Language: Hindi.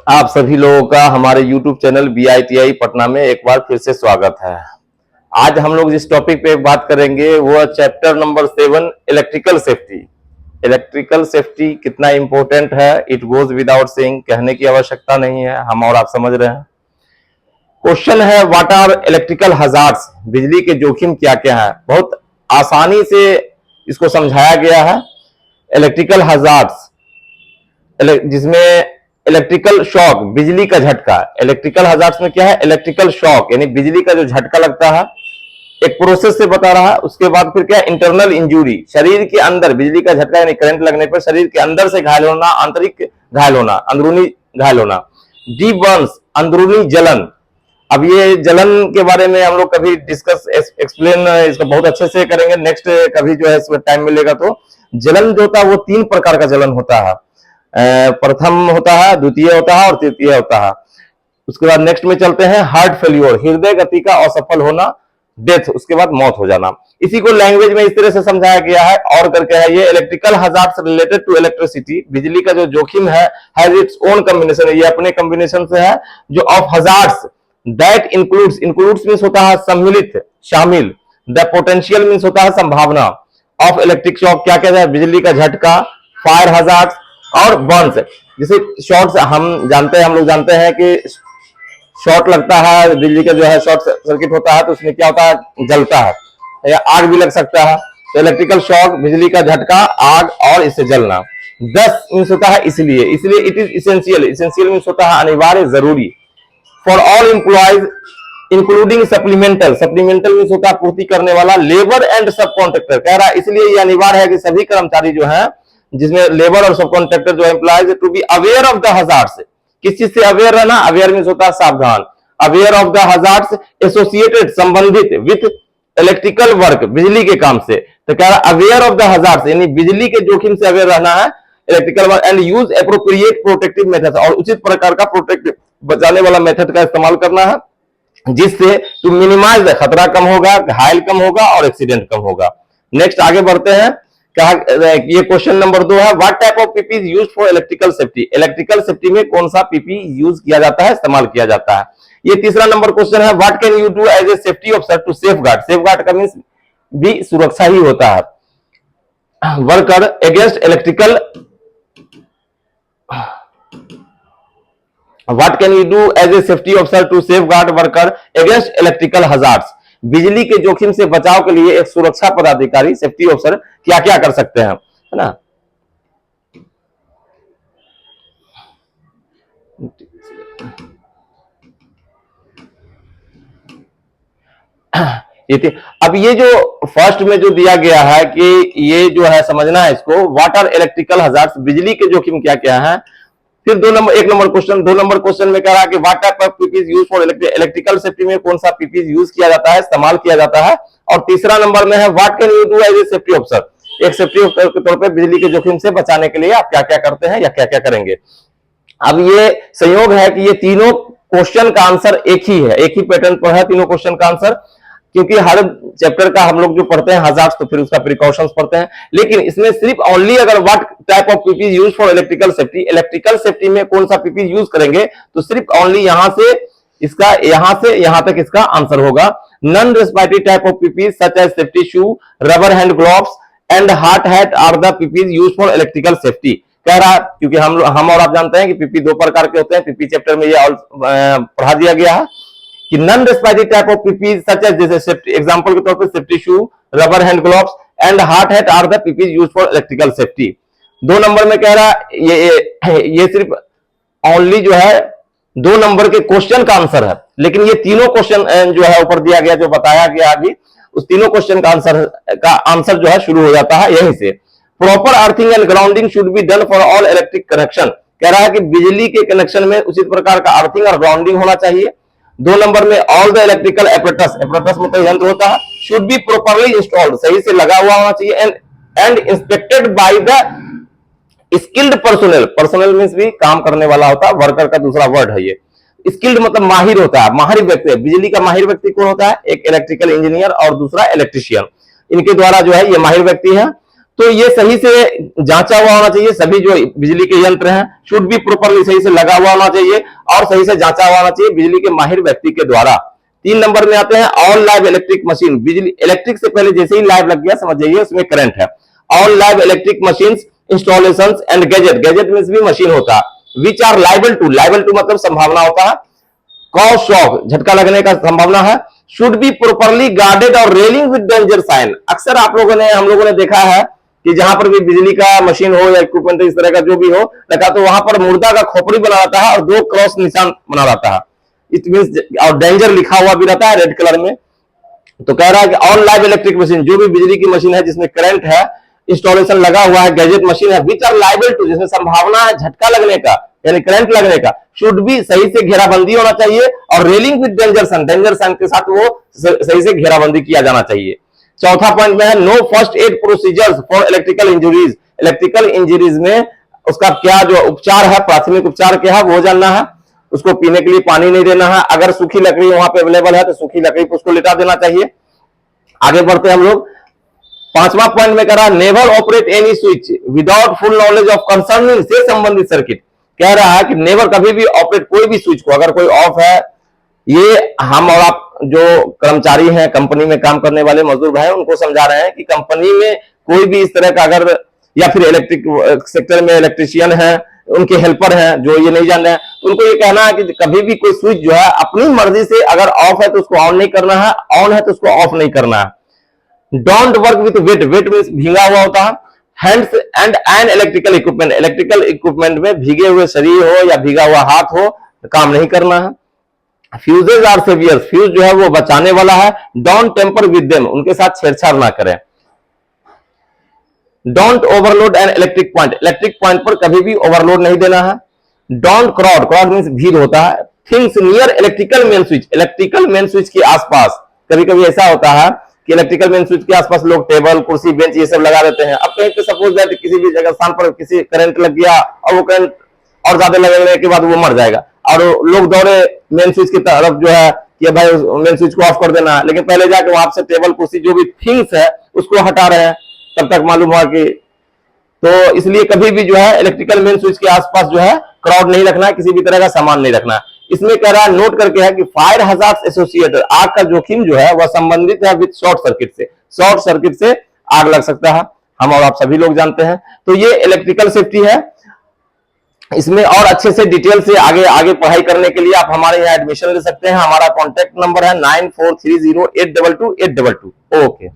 आप सभी लोगों का हमारे YouTube चैनल BITI पटना में एक बार फिर से स्वागत है। आज हम लोग जिस टॉपिक पे बात करेंगे वो chapter number 7 electrical safety. Electrical safety कितना इंपॉर्टेंट है, इट गोज विदाउट सेइंग, कहने की आवश्यकता नहीं है, हम और आप समझ रहे हैं। क्वेश्चन है व्हाट आर इलेक्ट्रिकल हजार्ड्स, बिजली के जोखिम क्या क्या है। बहुत आसानी से इसको समझाया गया है। इलेक्ट्रिकल हजार्ड्स जिसमें इलेक्ट्रिकल शॉक, बिजली का झटका। इलेक्ट्रिकल हजार्ड्स में क्या है, इलेक्ट्रिकल शॉक यानी बिजली का जो झटका लगता है, एक प्रोसेस से बता रहा है। उसके बाद फिर क्या, इंटरनल इंजरी, शरीर के अंदर बिजली का झटका यानी करंट लगने पर शरीर के अंदर से घायल होना, आंतरिक घायल होना, अंदरूनी घायल होना। डीप बर्न्स, अंदरूनी जलन। अब ये जलन के बारे में हम लोग कभी डिस्कस एक्सप्लेन इसको बहुत अच्छे से करेंगे नेक्स्ट, कभी जो है इसमें टाइम मिलेगा तो। जलन जो होता है वो 3 प्रकार का जलन होता है। प्रथम होता है, द्वितीय होता है और तृतीय होता है। उसके बाद नेक्स्ट में चलते हैं, हार्ट फेल्योर, हृदय गति का असफल होना, डेथ, उसके बाद मौत हो जाना। इसी को लैंग्वेज में इस तरह से समझाया गया है और करके है ये electrical hazards related to electricity, बिजली का जो जोखिम है हैज इट्स ओन कॉम्बिनेशन, ये अपने कॉम्बिनेशन से है जो of hazards that includes, includes means होता है सम्मिलित, शामिल। द पोटेंशियल मींस होता है संभावना। ऑफ इलेक्ट्रिक शॉक क्या कहता है, बिजली का झटका, फायर हजार्ड्स और बर्न्स। जैसे शॉर्ट हम लोग जानते हैं कि शॉर्ट लगता है, बिजली का जो है शॉर्ट सर्किट होता है तो उसमें क्या होता है, जलता है या आग भी लग सकता है। तो इलेक्ट्रिकल शॉक, बिजली का झटका, आग और इससे जलना। 10 मीन्स होता है इसलिए, इसलिए it is essential, essential means होता है अनिवार्य, जरूरी। For all employees including supplemental, supplemental means होता है पूर्ति करने वाला, लेबर एंड सब कॉन्ट्रैक्टर। कह रहा है इसलिए ये अनिवार्य है कि सभी कर्मचारी जो है, जिसमें लेबर और सब कॉन्ट्रैक्टर जो employees, to be aware of the hazards. किस चीज से अवेयर रहना, अवेयर मींस होता है सावधान, aware of the hazards associated, संबंधित, विथ इलेक्ट्रिकल वर्क, बिजली के काम से। तो कह रहा अवेयर ऑफ द हजार्ड्स यानी बिजली के जोखिम से अवेयर रहना है, electrical work, and use appropriate protective method, और उचित प्रकार का प्रोटेक्टिव बचाने वाला मेथड का इस्तेमाल करना है, जिससे टू मिनिमाइज, खतरा कम होगा, घायल कम होगा और एक्सीडेंट कम होगा। नेक्स्ट आगे बढ़ते हैं। ये क्वेश्चन नंबर 2 है, what type of PP is used for electrical safety, electrical safety में कौन सा पीपी यूज किया जाता है, इस्तेमाल किया जाता है। ये तीसरा नंबर क्वेश्चन है, what can you do as a safety officer to safeguard, safeguard का मींस भी सुरक्षा ही होता है। Worker against electrical, what can you do as a safety officer to safeguard worker against electrical hazards, बिजली के जोखिम से बचाव के लिए एक सुरक्षा पदाधिकारी, सेफ्टी ऑफिसर क्या क्या कर सकते हैं, है ना। अब ये जो फर्स्ट में जो दिया गया है कि ये जो है समझना है इसको, व्हाट आर इलेक्ट्रिकल हजार्ड्स, बिजली के जोखिम क्या क्या है। फिर 2 नंबर क्वेश्चन में कह रहा है कि what type of PPs use for electrical safety में कौन सा पीपीज यूज किया जाता है, इस्तेमाल किया जाता है। और तीसरा नंबर में है, what can you do as a safety officer, एक सेफ्टी ऑफिसर के तौर पे बिजली के जोखिम से बचाने के लिए आप क्या क्या करते हैं या क्या क्या करेंगे। अब ये संयोग है कि ये तीनों क्वेश्चन का आंसर एक ही है, एक ही पैटर्न पर है तीनों क्वेश्चन का आंसर, क्योंकि हर चैप्टर का हम लोग जो पढ़ते हैं हजार्ड्स तो फिर उसका प्रिकॉशंस पढ़ते हैं। लेकिन इसमें सिर्फ ओनली अगर what type of PP use for electrical safety, electrical safety में कौन सा पीपी यूज करेंगे, तो सिर्फ ओनली यहां से यहां तक इसका आंसर होगा। Non respiratory type of PP such as safety shoe, rubber hand gloves and hard hat are the PPs use for electrical safety. कह रहा है क्योंकि हम और आप जानते हैं कि पीपी 2 प्रकार के होते हैं, पीपी चैप्टर में ये पढ़ा दिया गया है कि non respiratory type of PP such as, जैसे सेफ्टी एग्जांपल के तौर पे safety shoe, rubber hand gloves and hard hat are the PPs used for electrical safety. 2 number में कह रहा ये सिर्फ ओनली जो है 2 नंबर के क्वेश्चन का आंसर है, लेकिन ये तीनों क्वेश्चन जो है ऊपर दिया गया, जो बताया गया अभी, उस तीनों क्वेश्चन का आंसर जो है शुरू हो जाता है यहीं से। Proper earthing and grounding should be done for all electric connection, कह रहा है कि बिजली के कनेक्शन में उचित प्रकार का अर्थिंग और ग्राउंडिंग होना चाहिए। 2 नंबर में all the electrical apparatus, apparatus मतलब यंत्र होता है, शुड बी प्रॉपरली इंस्टॉल्ड, सही से लगा हुआ होना चाहिए, and inspected by the skilled personnel, personnel means भी काम करने वाला होता है, वर्कर का दूसरा वर्ड है ये। स्किल्ड मतलब माहिर होता है, माहिर व्यक्ति। बिजली का माहिर व्यक्ति कौन होता है, एक इलेक्ट्रिकल इंजीनियर और दूसरा इलेक्ट्रिशियन, इनके द्वारा जो है ये माहिर व्यक्ति है। तो ये सही से जांचा हुआ होना चाहिए, सभी जो बिजली के यंत्र हैं शुड बी प्रॉपरली, सही से लगा हुआ होना चाहिए और सही से जांचा हुआ होना चाहिए बिजली के माहिर व्यक्ति के द्वारा। 3 नंबर में आते हैं ऑल लाइव इलेक्ट्रिक मशीन। बिजली इलेक्ट्रिक से पहले जैसे ही लाइव लग गया समझ जाइए उसमें करंट है। All live electric machine installation and gadget, gadget means भी मशीन होता है, which are liable to, liable to मतलब संभावना होता है, कॉज शॉक झटका लगने का संभावना है, शुड बी प्रॉपरली गार्डेड और रेलिंग विद डेंजर साइन। अक्सर आप लोगों ने हम लोगों ने देखा है कि जहां पर भी बिजली का मशीन हो या इक्विपमेंट इस तरह का जो भी हो लगा तो वहां पर मुर्दा का खोपड़ी बना रहता है और 2 क्रॉस निशान बना रहता है, इट मींस और डेंजर लिखा हुआ भी रहता है रेड कलर में। तो कह रहा है कि ऑल लाइव इलेक्ट्रिक मशीन, जो भी बिजली की मशीन है जिसमें करंट है, इंस्टॉलेशन लगा हुआ है, गैजेट मशीन है, विच आर लाइबल टू, जिसमें संभावना है झटका लगने का यानी करंट लगने का, शुड बी सही से घेराबंदी होना चाहिए और railing with danger sign, danger sign के साथ वो सही से घेराबंदी किया जाना चाहिए। चौथा पॉइंट में है no first aid procedures for electrical injuries, electrical injuries में उसका क्या जो उपचार है, प्राथमिक उपचार क्या है वो जानना है। उसको पीने के लिए पानी नहीं देना है, अगर सूखी लकड़ी वहां पे अवेलेबल है तो सूखी लकड़ी पर उसको लिटा देना चाहिए। आगे बढ़ते हैं हम लोग। 5वां पॉइंट में कह रहा है never operate any switch without full knowledge of concerning से संबंधित सर्किट। कह रहा है कि नेवर कभी भी ऑपरेट कोई भी स्विच को, अगर कोई ऑफ है, ये हम और आप जो कर्मचारी हैं कंपनी में काम करने वाले मजदूर भाई उनको समझा रहे हैं कि कंपनी में कोई भी इस तरह का अगर, या फिर इलेक्ट्रिक सेक्टर में इलेक्ट्रिशियन है, उनके हेल्पर हैं जो ये नहीं जान रहे हैं, तो उनको ये कहना है कि कभी भी कोई स्विच जो है अपनी मर्जी से अगर ऑफ है तो उसको ऑन नहीं करना है, ऑन है तो उसको ऑफ नहीं करना है। Don't work with wet, wet means भीगा हुआ होता है। Hands and an electrical equipment, electrical equipment में भीगे हुए शरीर हो या भीगा हुआ हाथ हो काम नहीं करना है। फ्यूजेज आर सेवियर्स, फ्यूज जो है वो बचाने वाला है। डोंट टेम्पर विद देम, उनके साथ छेड़छाड़ ना करें। Don't overload an electric point, electric point पर कभी भी ओवरलोड नहीं देना है। डोंट क्राउड, क्राउड मींस भीड़ होता है। Things near electrical main switch, electrical main switch के आसपास कभी कभी ऐसा होता है कि इलेक्ट्रिकल मेन स्विच के आसपास लोग टेबल कुर्सी बेंच ये सब लगा देते हैं। अब कहीं पे सपोज दैट किसी भी जगह स्थान पर किसी करंट लग गया और वो करंट और ज्यादा लगने के बाद वो मर जाएगा और लोग दौड़े मेन स्विच की तरफ जो है कि भाई मेन स्विच को ऑफ कर देना है, लेकिन पहले जाके वहां से टेबल कुर्सी जो भी थिंग्स है उसको हटा रहे हैं, तब तक मालूम हुआ कि, तो इसलिए कभी भी जो है इलेक्ट्रिकल मेन स्विच के आसपास जो है क्राउड नहीं रखना है, किसी भी तरह का सामान नहीं रखना है। इसमें कह रहा है नोट करके है कि फायर हजार्ड्स एसोसिएटेड, आग का जोखिम जो है वह संबंधित है विद शॉर्ट सर्किट से, शॉर्ट सर्किट से आग लग सकता है, हम और आप सभी लोग जानते हैं। तो ये इलेक्ट्रिकल सेफ्टी है। इसमें और अच्छे से डिटेल से आगे पढ़ाई करने के लिए आप हमारे यहाँ एडमिशन ले सकते हैं। हमारा कॉन्टैक्ट नंबर है 9430822822। ओके।